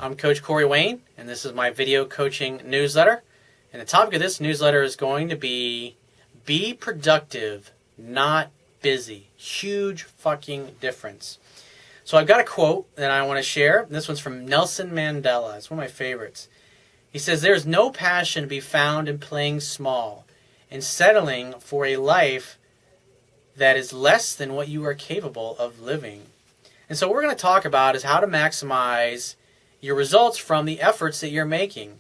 I'm Coach Corey Wayne, and this is my video coaching newsletter. And the topic of this newsletter is going to be productive, not busy. Huge fucking difference. So I've got a quote that I want to share. This one's from Nelson Mandela. It's one of my favorites. He says, "There's no passion to be found in playing small and settling for a life that is less than what you are capable of living." And so what we're going to talk about is how to maximize your results from the efforts that you're making,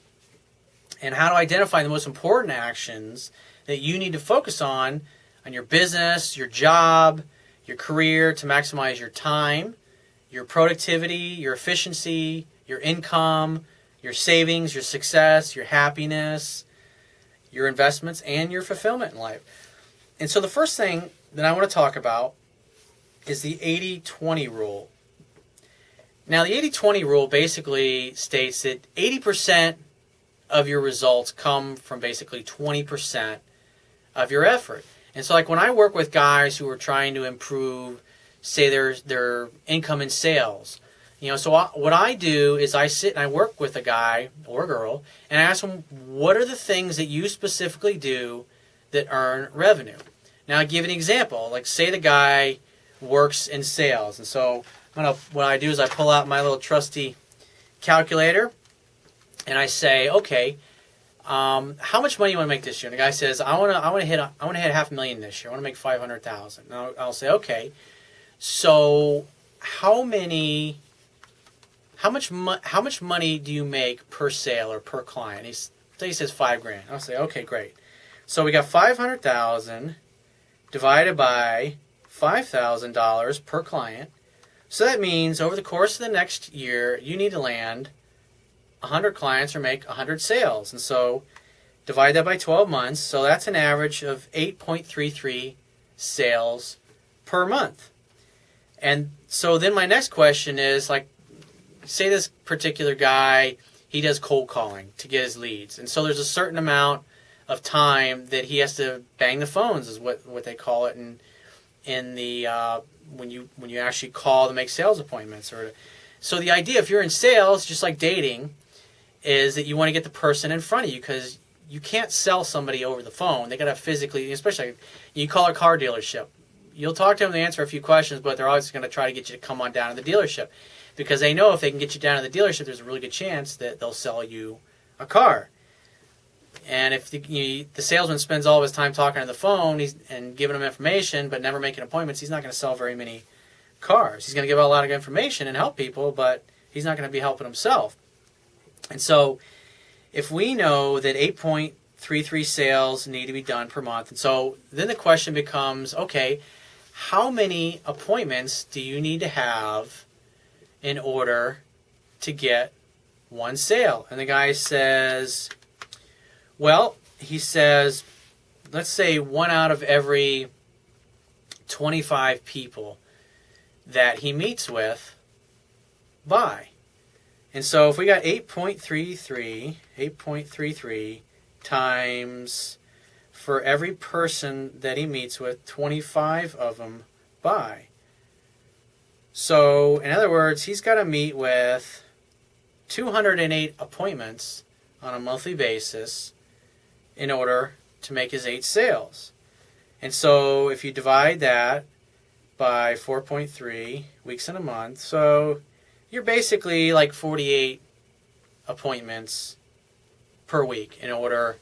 and how to identify the most important actions that you need to focus on your business, your job, your career, to maximize your time, your productivity, your efficiency, your income, your savings, your success, your happiness, your investments, and your fulfillment in life. And so the first thing that I want to talk about is the 80-20 rule. Now, the 80-20 rule basically states that 80% of your results come from basically 20% of your effort. And so, like, when I work with guys who are trying to improve, say, their income in sales, so what I do is I sit and I work with a guy or a girl, and I ask them, what are the things that you specifically do that earn revenue? Now, I give an example. Like, say the guy works in sales, and so what I do is I pull out my little trusty calculator, and I say, okay, how much money do you want to make this year? And the guy says, I want to hit $500,000 this year. I want to make $500,000. Now I'll say, okay, so how much money do you make per sale or per client? He says $5,000. I'll say, okay, great. So we got $500,000 divided by $5,000 per client. So that means over the course of the next year, you need to land 100 clients or make 100 sales. And so divide that by 12 months. So that's an average of 8.33 sales per month. And so then my next question is, like, say this particular guy, he does cold calling to get his leads. And so there's a certain amount of time that he has to bang the phones, is what they call it in the when you actually call to make sales appointments. So the idea, if you're in sales, just like dating, is that you want to get the person in front of you, because you can't sell somebody over the phone. They got to physically, especially you call a car dealership. You'll talk to them, they answer a few questions, but they're always going to try to get you to come on down to the dealership, because they know if they can get you down to the dealership, there's a really good chance that they'll sell you a car. And if the salesman spends all of his time talking on the phone and giving them information but never making appointments, he's not going to sell very many cars. He's going to give out a lot of information and help people, but he's not going to be helping himself. And so if we know that 8.33 sales need to be done per month, and so then the question becomes, okay, how many appointments do you need to have in order to get one sale? And the guy says, well, he says, let's say 1 out of every 25 people that he meets with buy. And so if we got 8.33 times, for every person that he meets with, 25 of them buy. So in other words, he's got to meet with 208 appointments on a monthly basis in order to make his 8 sales. And so if you divide that by 4.3 weeks in a month, so you're basically like 48 appointments per week in order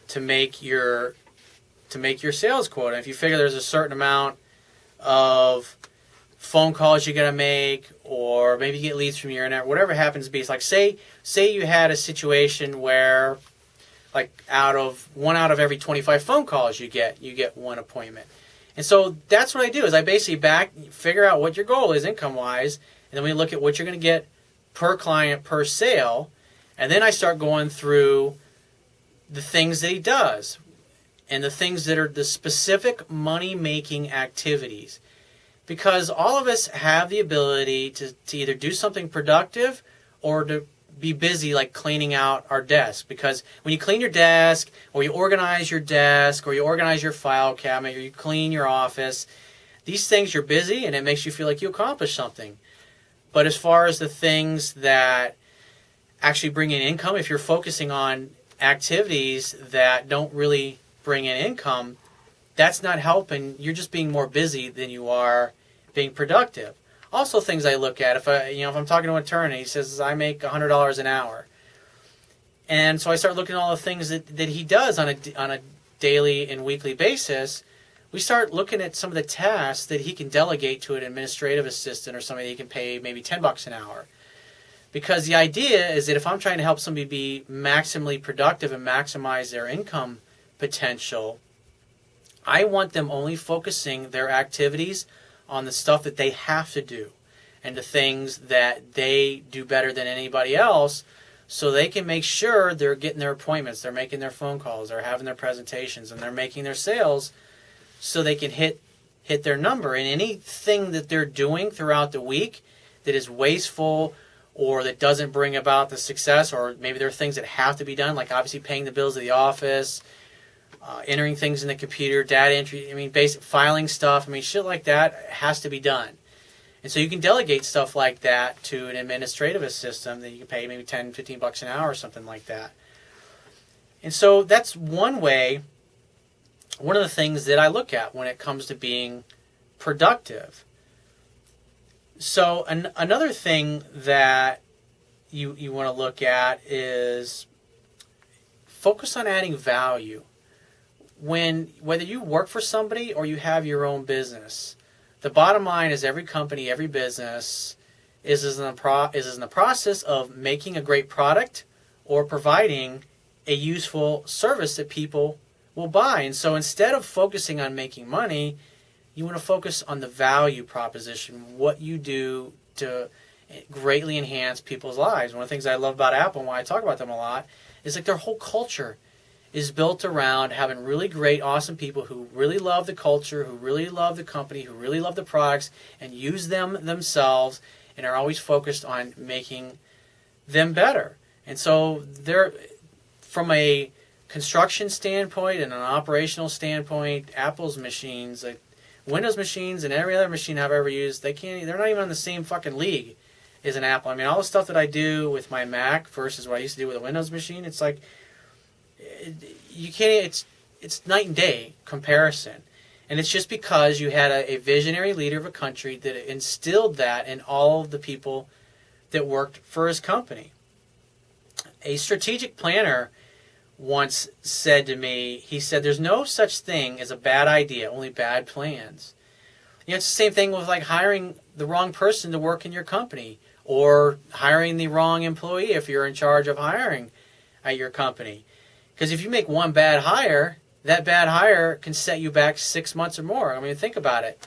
to make your sales quota. If you figure there's a certain amount of phone calls you got to make, or maybe you get leads from your internet, whatever it happens to be. It's like, say you had a situation where, like, 1 out of every 25 phone calls you get 1 appointment. And so that's what I do, is I basically figure out what your goal is income-wise, and then we look at what you're going to get per client, per sale, and then I start going through the things that he does and the things that are the specific money-making activities. Because all of us have the ability to either do something productive or to be busy, like cleaning out our desk. Because when you clean your desk, or you organize your desk, or you organize your file cabinet, or you clean your office, these things, you're busy and it makes you feel like you accomplished something. But as far as the things that actually bring in income. If you're focusing on activities that don't really bring in income, that's not helping. You're just being more busy than you are being productive. Also, things I look at, if I'm talking to an attorney, he says I make $100 an hour, and so I start looking at all the things that he does on a daily and weekly basis. We start looking at some of the tasks that he can delegate to an administrative assistant or somebody he can pay maybe $10 an hour. Because the idea is that if I'm trying to help somebody be maximally productive and maximize their income potential, I want them only focusing their activities on the stuff that they have to do and the things that they do better than anybody else, so they can make sure they're getting their appointments, they're making their phone calls, they're having their presentations, and they're making their sales, so they can hit their number. And anything that they're doing throughout the week that is wasteful or that doesn't bring about the success, or maybe there are things that have to be done, like obviously paying the bills of the office, entering things in the computer, data entry, basic filing stuff, shit like that has to be done. And so you can delegate stuff like that to an administrative assistant that you can pay maybe $10, $15 an hour or something like that. And so that's one way, one of the things that I look at when it comes to being productive. So another thing that you want to look at is focus on adding value. Whether you work for somebody or you have your own business, the bottom line is every company, every business is in the process of making a great product or providing a useful service that people will buy. And so instead of focusing on making money, you want to focus on the value proposition, what you do to greatly enhance people's lives. One of the things I love about Apple and why I talk about them a lot is like their whole culture is built around having really great, awesome people who really love the culture, who really love the company, who really love the products, and use them themselves, and are always focused on making them better. And so they're, from a construction standpoint and an operational standpoint, Apple's machines, like Windows machines and every other machine I've ever used, they're not even on the same fucking league as an Apple. All the stuff that I do with my Mac versus what I used to do with a Windows machine, it's like, you can't. It's night and day comparison, and it's just because you had a visionary leader of a country that instilled that in all of the people that worked for his company. A strategic planner once said to me, he said, "There's no such thing as a bad idea, only bad plans." It's the same thing with like hiring the wrong person to work in your company, or hiring the wrong employee if you're in charge of hiring at your company. Because if you make one bad hire, that bad hire can set you back 6 months or more. Think about it.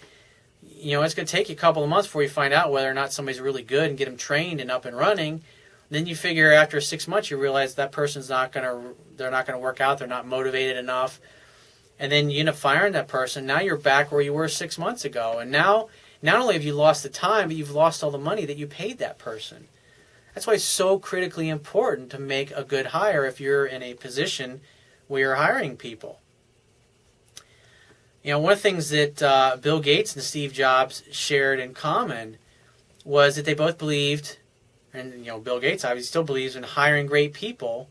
It's going to take you a couple of months before you find out whether or not somebody's really good and get them trained and up and running. Then you figure after 6 months, you realize that person's not going to work out. They're not motivated enough. And then you end up firing that person. Now you're back where you were 6 months ago. And now, not only have you lost the time, but you've lost all the money that you paid that person. That's why it's so critically important to make a good hire if you're in a position where you're hiring people. One of the things that Bill Gates and Steve Jobs shared in common was that they both believed, and Bill Gates obviously still believes in hiring great people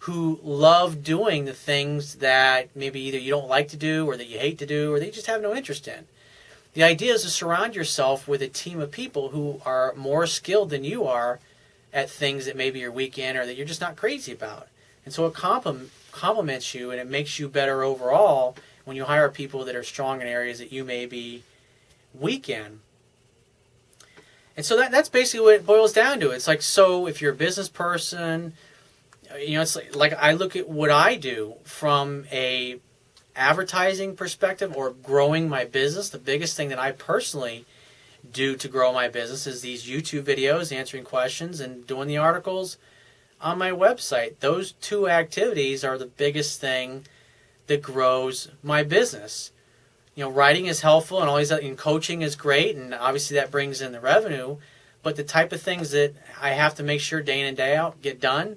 who love doing the things that maybe either you don't like to do or that you hate to do or that you just have no interest in. The idea is to surround yourself with a team of people who are more skilled than you are at things that maybe you're weak in or that you're just not crazy about. And so it complements you and it makes you better overall when you hire people that are strong in areas that you may be weak in. And so that's basically what it boils down to. It's like, so if you're a business person, it's like I look at what I do from a advertising perspective or growing my business. The biggest thing that I personally do to grow my business is these YouTube videos, answering questions, and doing the articles on my website. Those two activities are the biggest thing that grows my business. Writing is helpful and all these, and coaching is great, and obviously that brings in the revenue. But the type of things that I have to make sure day in and day out get done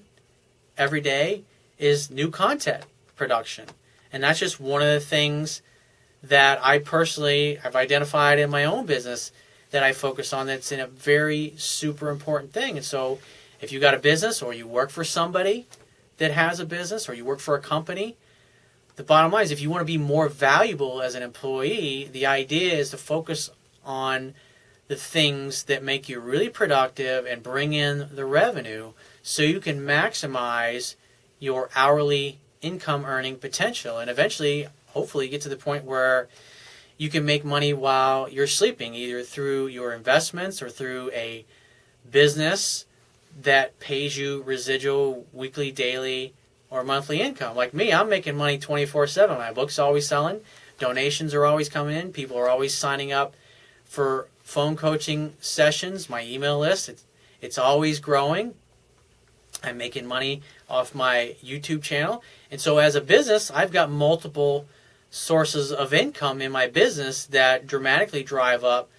every day is new content production. And that's just one of the things that I personally have identified in my own business that I focus on, that's in a very super important thing. And so If you got a business or you work for somebody that has a business or you work for a company, the bottom line is if you want to be more valuable as an employee, the idea is to focus on the things that make you really productive and bring in the revenue so you can maximize your hourly income earning potential and eventually, hopefully, get to the point where you can make money while you're sleeping, either through your investments or through a business that pays you residual weekly, daily, or monthly income. Like me, I'm making money 24/7. My book's always selling. Donations are always coming in. People are always signing up for phone coaching sessions. My email list, it's always growing. I'm making money off my YouTube channel. And so as a business, I've got multiple sources of income in my business that dramatically drive up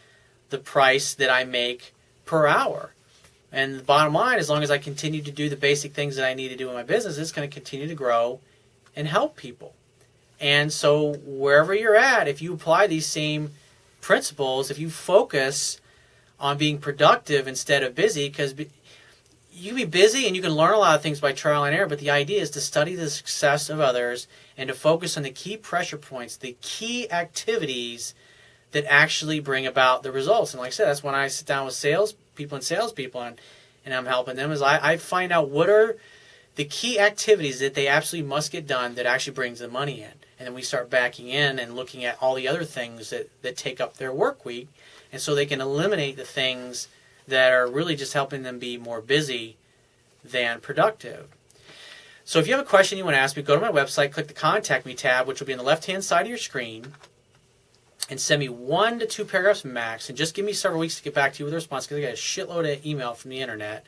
the price that I make per hour. And the bottom line, as long as I continue to do the basic things that I need to do in my business, it's going to continue to grow and help people. And so wherever you're at, if you apply these same principles, if you focus on being productive instead of busy, because you can be busy and you can learn a lot of things by trial and error, but the idea is to study the success of others and to focus on the key pressure points, the key activities that actually bring about the results. And like I said, that's when I sit down with salespeople and I'm helping them, is I find out what are the key activities that they absolutely must get done that actually brings the money in. And then we start backing in and looking at all the other things that take up their work week, and so they can eliminate the things that are really just helping them be more busy than productive. So if you have a question you want to ask me, go to my website, click the Contact Me tab, which will be on the left-hand side of your screen, and send me 1 to 2 paragraphs max, and just give me several weeks to get back to you with a response, because I got a shitload of email from the internet.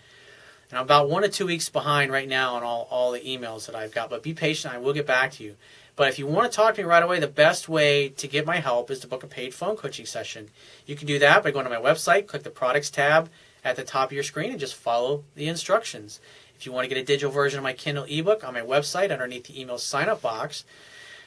And I'm about 1 to 2 weeks behind right now on all the emails that I've got, but be patient, I will get back to you. But if you want to talk to me right away, the best way to get my help is to book a paid phone coaching session. You can do that by going to my website, click the Products tab at the top of your screen, and just follow the instructions. If you want to get a digital version of my Kindle ebook, on my website, underneath the email sign-up box,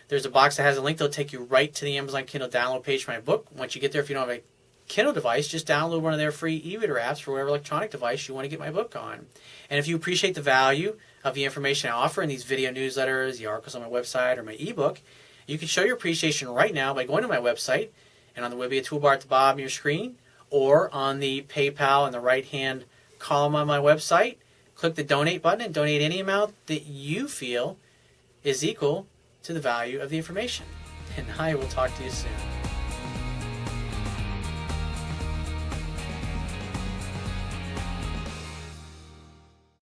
there's a box that has a link that'll take you right to the Amazon Kindle download page for my book. Once you get there, if you don't have a Kindle device, just download one of their free e-reader apps for whatever electronic device you want to get my book on. And if you appreciate the value of the information I offer in these video newsletters, the articles on my website, or my ebook, you can show your appreciation right now by going to my website, and on the will be a toolbar at the bottom of your screen, or on the PayPal in the right-hand column on my website, click the donate button and donate any amount that you feel is equal to the value of the information. And I will talk to you soon.